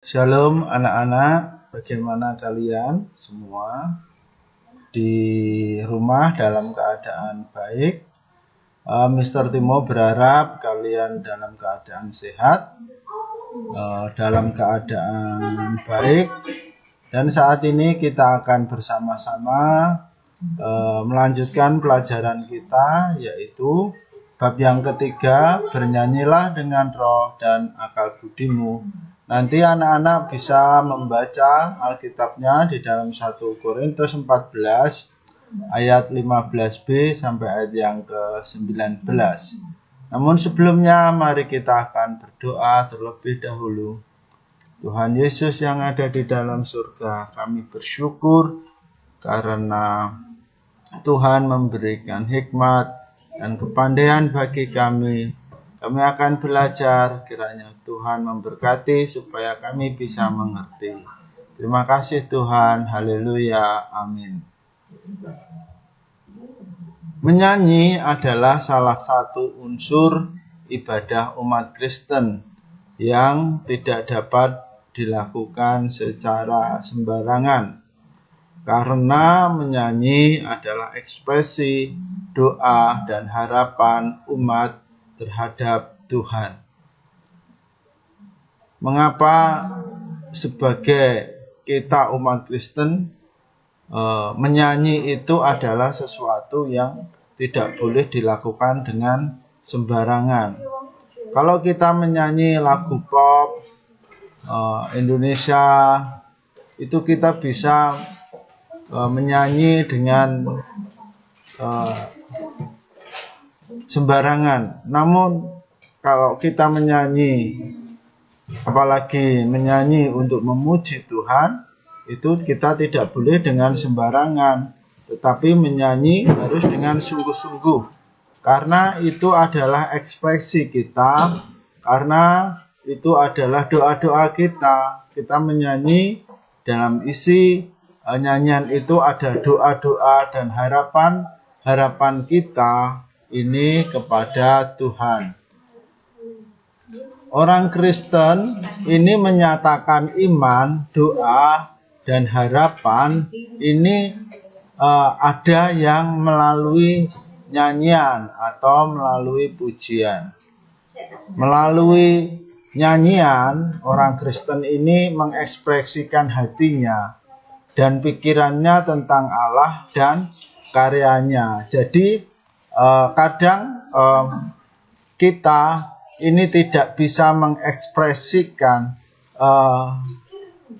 Shalom anak-anak, bagaimana kalian semua di rumah dalam keadaan baik? Mr. Timo berharap kalian dalam keadaan sehat, dalam keadaan baik. Dan saat ini kita akan bersama-sama melanjutkan pelajaran kita, yaitu bab yang ketiga, bernyanyilah dengan roh dan akal budimu. Nanti anak-anak bisa membaca Alkitabnya di dalam 1 Korintus 14 ayat 15b sampai ayat yang ke-19. Namun sebelumnya mari kita akan berdoa terlebih dahulu. Tuhan Yesus yang ada di dalam surga, kami bersyukur karena Tuhan memberikan hikmat dan kepandaian bagi kami. Kami akan belajar, kiranya Tuhan memberkati supaya kami bisa mengerti. Terima kasih Tuhan, haleluya, amin. Menyanyi adalah salah satu unsur ibadah umat Kristen yang tidak dapat dilakukan secara sembarangan. Karena menyanyi adalah ekspresi doa dan harapan umat terhadap Tuhan. Mengapa sebagai kita umat Kristen menyanyi itu adalah sesuatu yang tidak boleh dilakukan dengan sembarangan. Kalau kita menyanyi lagu pop Indonesia, itu kita bisa menyanyi dengan sembarangan. Namun kalau kita menyanyi, apalagi menyanyi untuk memuji Tuhan, itu kita tidak boleh dengan sembarangan, tetapi menyanyi harus dengan sungguh-sungguh, karena itu adalah ekspresi kita, karena itu adalah doa-doa kita. Kita menyanyi, dalam isi nyanyian itu ada doa-doa dan harapan kita ini kepada Tuhan. Orang Kristen ini menyatakan iman, doa, dan harapan ini ada yang melalui nyanyian atau melalui pujian. Melalui nyanyian, orang Kristen ini mengekspresikan hatinya dan pikirannya tentang Allah dan karyanya. Jadi kadang kita ini tidak bisa mengekspresikan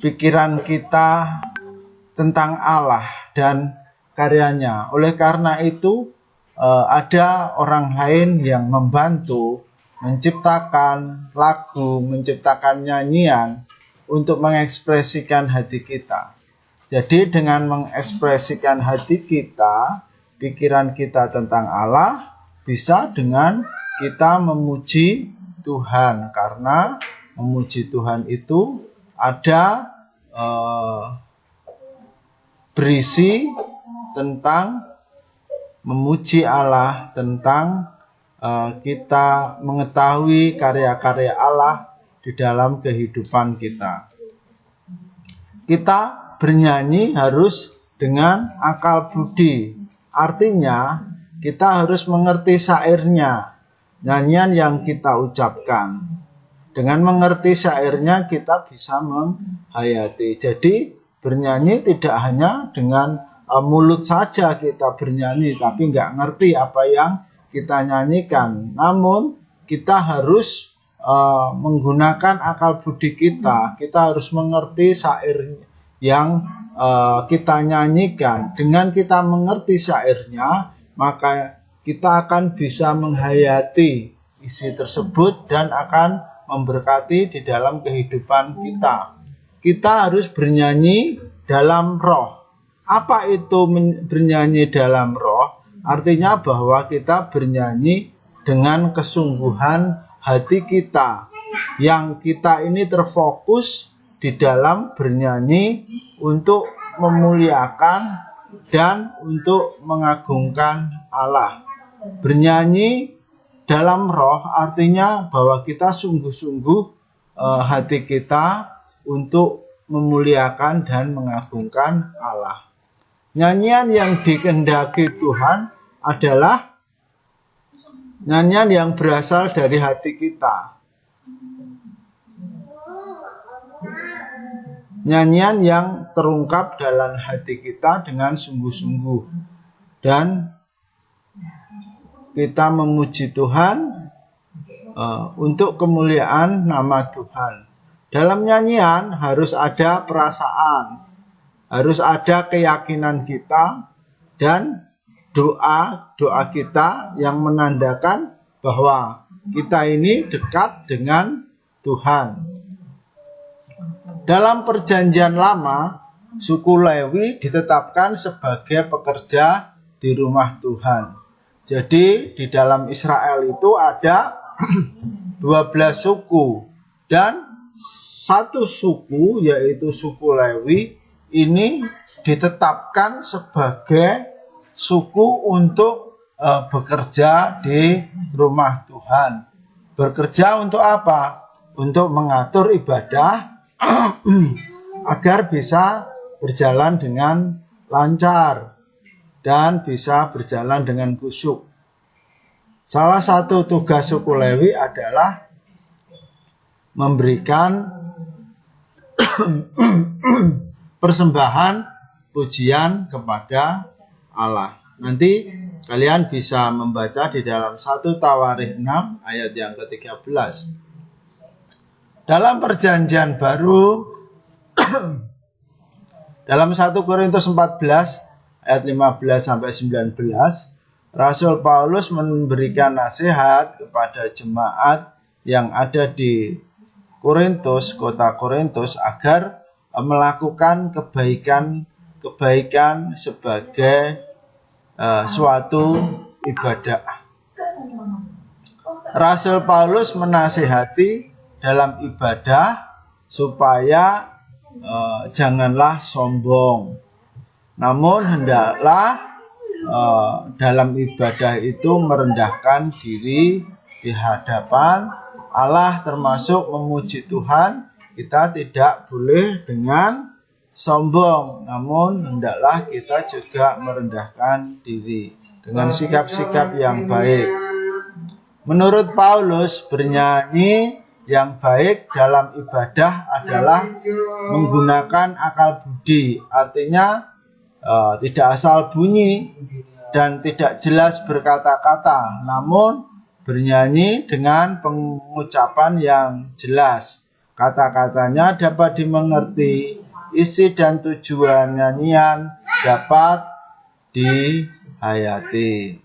pikiran kita tentang Allah dan karyanya. Oleh karena itu ada orang lain yang membantu menciptakan lagu, menciptakan nyanyian untuk mengekspresikan hati kita. Jadi dengan mengekspresikan hati kita, pikiran kita tentang Allah, bisa dengan kita memuji Tuhan. Karena memuji Tuhan itu ada berisi tentang memuji Allah, tentang kita mengetahui karya-karya Allah di dalam kehidupan kita. Kita bernyanyi harus dengan akal budi. Artinya kita harus mengerti syairnya, nyanyian yang kita ucapkan. Dengan mengerti syairnya kita bisa menghayati. Jadi bernyanyi tidak hanya dengan mulut saja kita bernyanyi, tapi nggak ngerti apa yang kita nyanyikan. Namun kita harus menggunakan akal budi kita. Kita harus mengerti syair yang kita nyanyikan. Dengan kita mengerti syairnya, maka kita akan bisa menghayati isi tersebut dan akan memberkati di dalam kehidupan kita. Kita harus bernyanyi dalam roh. Apa itu bernyanyi dalam roh? Artinya bahwa kita bernyanyi dengan kesungguhan hati kita, yang kita ini terfokus di dalam bernyanyi untuk memuliakan dan untuk mengagungkan Allah. Bernyanyi dalam roh artinya bahwa kita sungguh-sungguh hati kita untuk memuliakan dan mengagungkan Allah. Nyanyian yang dikehendaki Tuhan adalah nyanyian yang berasal dari hati kita. Nyanyian yang terungkap dalam hati kita dengan sungguh-sungguh. Dan kita memuji Tuhan untuk kemuliaan nama Tuhan. Dalam nyanyian harus ada perasaan, harus ada keyakinan kita, dan doa kita yang menandakan bahwa kita ini dekat dengan Tuhan. Dalam perjanjian lama, suku Lewi ditetapkan sebagai pekerja di rumah Tuhan. Jadi di dalam Israel itu ada 12 suku, dan satu suku, yaitu suku Lewi, ini ditetapkan sebagai suku untuk bekerja di rumah Tuhan. Bekerja untuk apa? Untuk mengatur ibadah agar bisa berjalan dengan lancar dan bisa berjalan dengan khusyuk. Salah satu tugas suku Lewi adalah memberikan persembahan pujian kepada Allah. Nanti kalian bisa membaca di dalam 1 Tawarikh 6 ayat yang ke-13. Dalam perjanjian baru dalam 1 Korintus 14 ayat 15 sampai 19, Rasul Paulus memberikan nasihat kepada jemaat yang ada di Korintus, kota Korintus, agar melakukan kebaikan sebagai suatu ibadah. Rasul Paulus menasihati dalam ibadah supaya janganlah sombong, namun hendaklah dalam ibadah itu merendahkan diri di hadapan Allah, termasuk memuji Tuhan. Kita tidak boleh dengan sombong, namun hendaklah kita juga merendahkan diri dengan sikap-sikap yang baik. Menurut Paulus, bernyanyi yang baik dalam ibadah adalah menggunakan akal budi, artinya tidak asal bunyi dan tidak jelas berkata-kata, namun bernyanyi dengan pengucapan yang jelas. Kata-katanya dapat dimengerti, isi dan tujuan nyanyian dapat dihayati.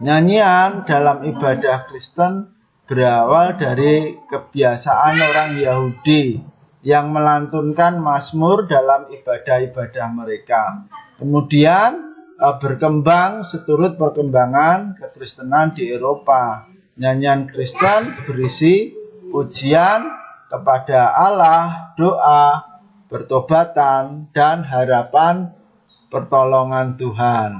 Nyanyian dalam ibadah Kristen berawal dari kebiasaan orang Yahudi yang melantunkan mazmur dalam ibadah-ibadah mereka. Kemudian berkembang seturut perkembangan kekristenan di Eropa. Nyanyian Kristen berisi pujian kepada Allah, doa, pertobatan, dan harapan pertolongan Tuhan.